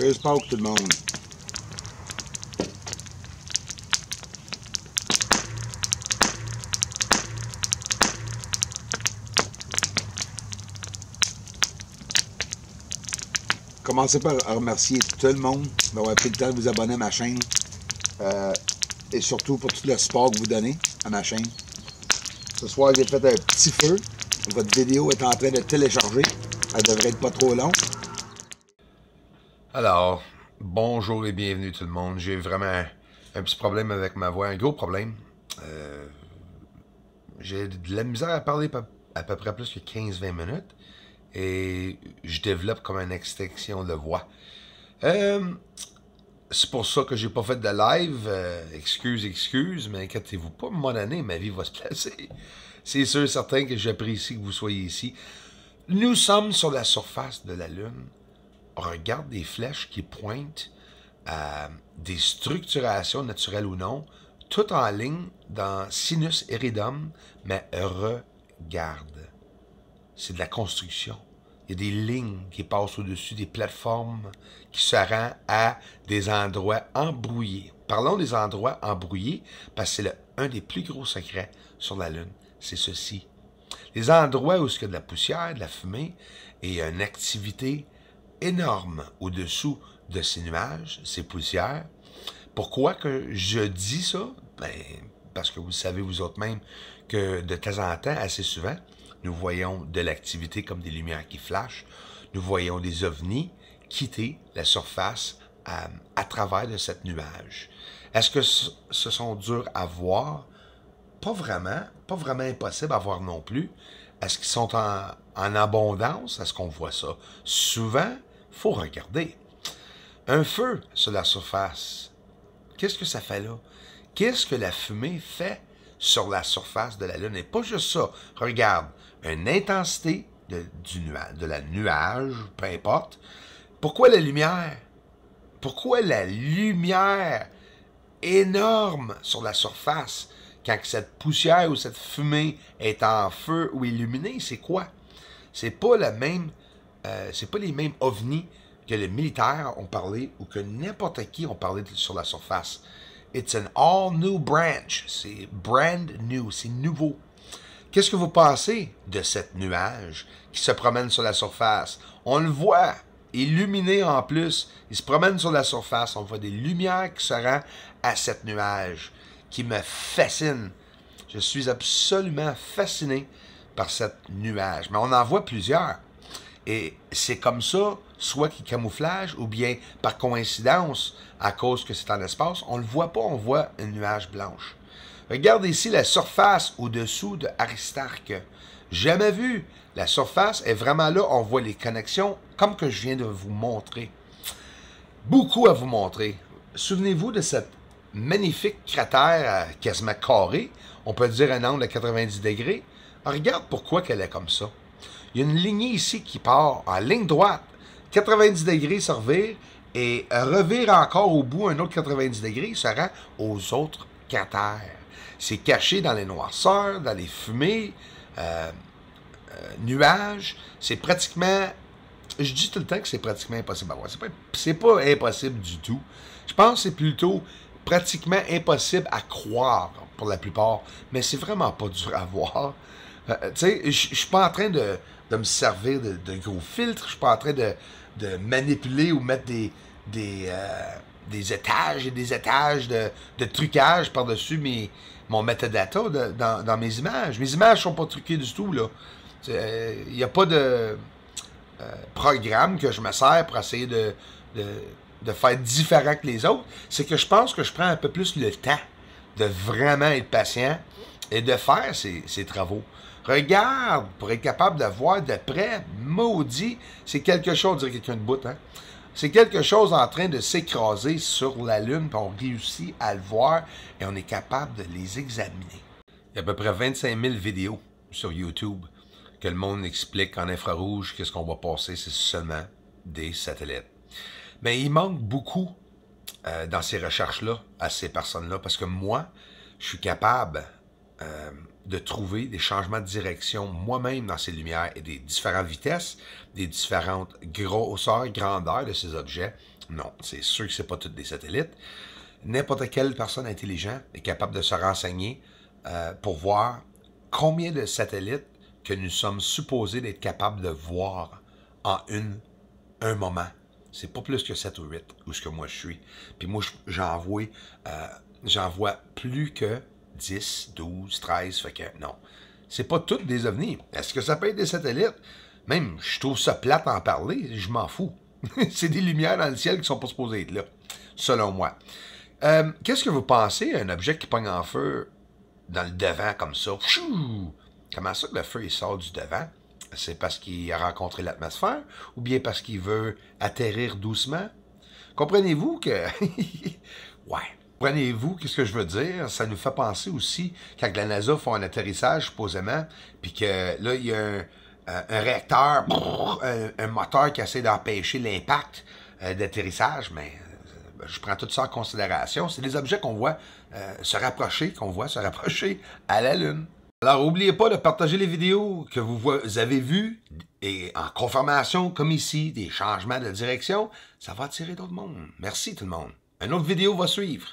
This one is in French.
Joyeuse Pâques tout le monde. Commencez par remercier tout le monde d'avoir pris le temps de vous abonner à ma chaîne. Et surtout pour tout le support que vous donnez à ma chaîne. Ce soir, j'ai fait un petit feu. Votre vidéo est en train de télécharger. Elle devrait être pas trop longue. Alors, bonjour et bienvenue tout le monde. J'ai vraiment un petit problème avec ma voix, un gros problème. J'ai de la misère à parler à peu près plus que 15-20 minutes. Et je développe comme une extinction de voix. C'est pour ça que j'ai pas fait de live. Excuse, mais inquiétez-vous pas, à un moment donné, ma vie va se placer. C'est sûr, certain que j'apprécie que vous soyez ici. Nous sommes sur la surface de la Lune. On regarde des flèches qui pointent à des structurations naturelles ou non, tout en ligne dans Sinus Iridum, mais regarde. C'est de la construction. Il y a des lignes qui passent au-dessus des plateformes qui se rendent à des endroits embrouillés. Parlons des endroits embrouillés parce que c'est un des plus gros secrets sur la Lune. C'est ceci. Les endroits où il y a de la poussière, de la fumée et une activité énorme au-dessous de ces nuages, ces poussières. Pourquoi que je dis ça? Ben, parce que vous savez vous autres même que de temps en temps, assez souvent, nous voyons de l'activité comme des lumières qui flashent. Nous voyons des ovnis quitter la surface à travers de cette nuage. Est-ce que ce sont durs à voir? Pas vraiment impossible à voir non plus. Est-ce qu'ils sont en abondance? Est-ce qu'on voit ça? Souvent, il faut regarder. Un feu sur la surface, qu'est-ce que ça fait là? Qu'est-ce que la fumée fait sur la surface de la Lune? Et pas juste ça. Regarde, une intensité de la nuage, peu importe. Pourquoi la lumière? Pourquoi la lumière énorme sur la surface quand cette poussière ou cette fumée est en feu ou illuminée? C'est quoi? C'est pas la même, c'est pas les mêmes ovnis que les militaires ont parlé ou que n'importe qui ont parlé sur la surface. It's an all new branch. C'est brand new. C'est nouveau. Qu'est-ce que vous pensez de cette nuage qui se promène sur la surface? On le voit, illuminé en plus. Il se promène sur la surface. On voit des lumières qui se rendent à cette nuage qui me fascine. Je suis absolument fasciné par cette nuage. Mais on en voit plusieurs. Et c'est comme ça, soit qui camouflage, ou bien par coïncidence, à cause que c'est en espace, on ne le voit pas, on voit une nuage blanche. Regarde ici la surface au-dessous de Aristarque. Jamais vu. La surface est vraiment là, on voit les connexions, comme que je viens de vous montrer. Beaucoup à vous montrer. Souvenez-vous de cette magnifique cratère quasiment carré, on peut dire un angle de 90 degrés. Regarde pourquoi qu'elle est comme ça. Il y a une lignée ici qui part en ligne droite, 90 degrés se revire, et revire encore au bout un autre 90 degrés, se rend aux autres cratères. C'est caché dans les noirceurs, dans les fumées, nuages. C'est pratiquement... Je dis tout le temps que c'est pratiquement impossible à voir. C'est pas impossible du tout. Je pense que c'est plutôt pratiquement impossible à croire pour la plupart. Mais c'est vraiment pas dur à voir. Tu sais, je suis pas en train de me servir de gros filtres. Je suis pas en train de manipuler ou mettre des étages et des étages de trucage par-dessus mon metadata dans mes images. Mes images sont pas truquées du tout, là. Il n'y a pas de programme que je me sers pour essayer de faire différent que les autres. C'est que je pense que je prends un peu plus le temps de vraiment être patient et de faire ces travaux. Regarde, pour être capable de voir de près, maudit, c'est quelque chose, dirait quelqu'un de bout, hein? C'est quelque chose en train de s'écraser sur la Lune, puis on réussit à le voir et on est capable de les examiner. Il y a à peu près 25 000 vidéos sur YouTube que le monde explique en infrarouge qu'est-ce qu'on va passer, c'est seulement des satellites. Mais il manque beaucoup dans ces recherches-là, à ces personnes-là, parce que moi, je suis capable de trouver des changements de direction moi-même dans ces lumières et des différentes vitesses, des différentes grosseurs, grandeurs de ces objets. Non, c'est sûr que c'est pas tous des satellites. N'importe quelle personne intelligente est capable de se renseigner pour voir combien de satellites que nous sommes supposés d'être capables de voir en un moment. C'est pas plus que 7 ou 8, où ce que moi je suis. Puis moi, j'en vois plus que 10, 12, 13, fait que non. C'est pas toutes des ovnis. Est-ce que ça peut être des satellites? Même, je trouve ça plate à en parler, je m'en fous. C'est des lumières dans le ciel qui sont pas supposées être là, selon moi. Qu'est-ce que vous pensez d'un objet qui pogne en feu dans le devant comme ça? Chou! Comment ça que le feu il sort du devant? C'est parce qu'il a rencontré l'atmosphère ou bien parce qu'il veut atterrir doucement? Comprenez-vous que... ouais. Comprenez-vous qu'est-ce que je veux dire? Ça nous fait penser aussi quand la NASA fait un atterrissage, supposément, puis que là, il y a un réacteur, un moteur qui essaie d'empêcher l'impact d'atterrissage, mais je prends tout ça en considération. C'est des objets qu'on voit se rapprocher à la Lune. Alors, n'oubliez pas de partager les vidéos que vous avez vues et en confirmation, comme ici, des changements de direction. Ça va attirer d'autres mondes. Merci tout le monde. Une autre vidéo va suivre.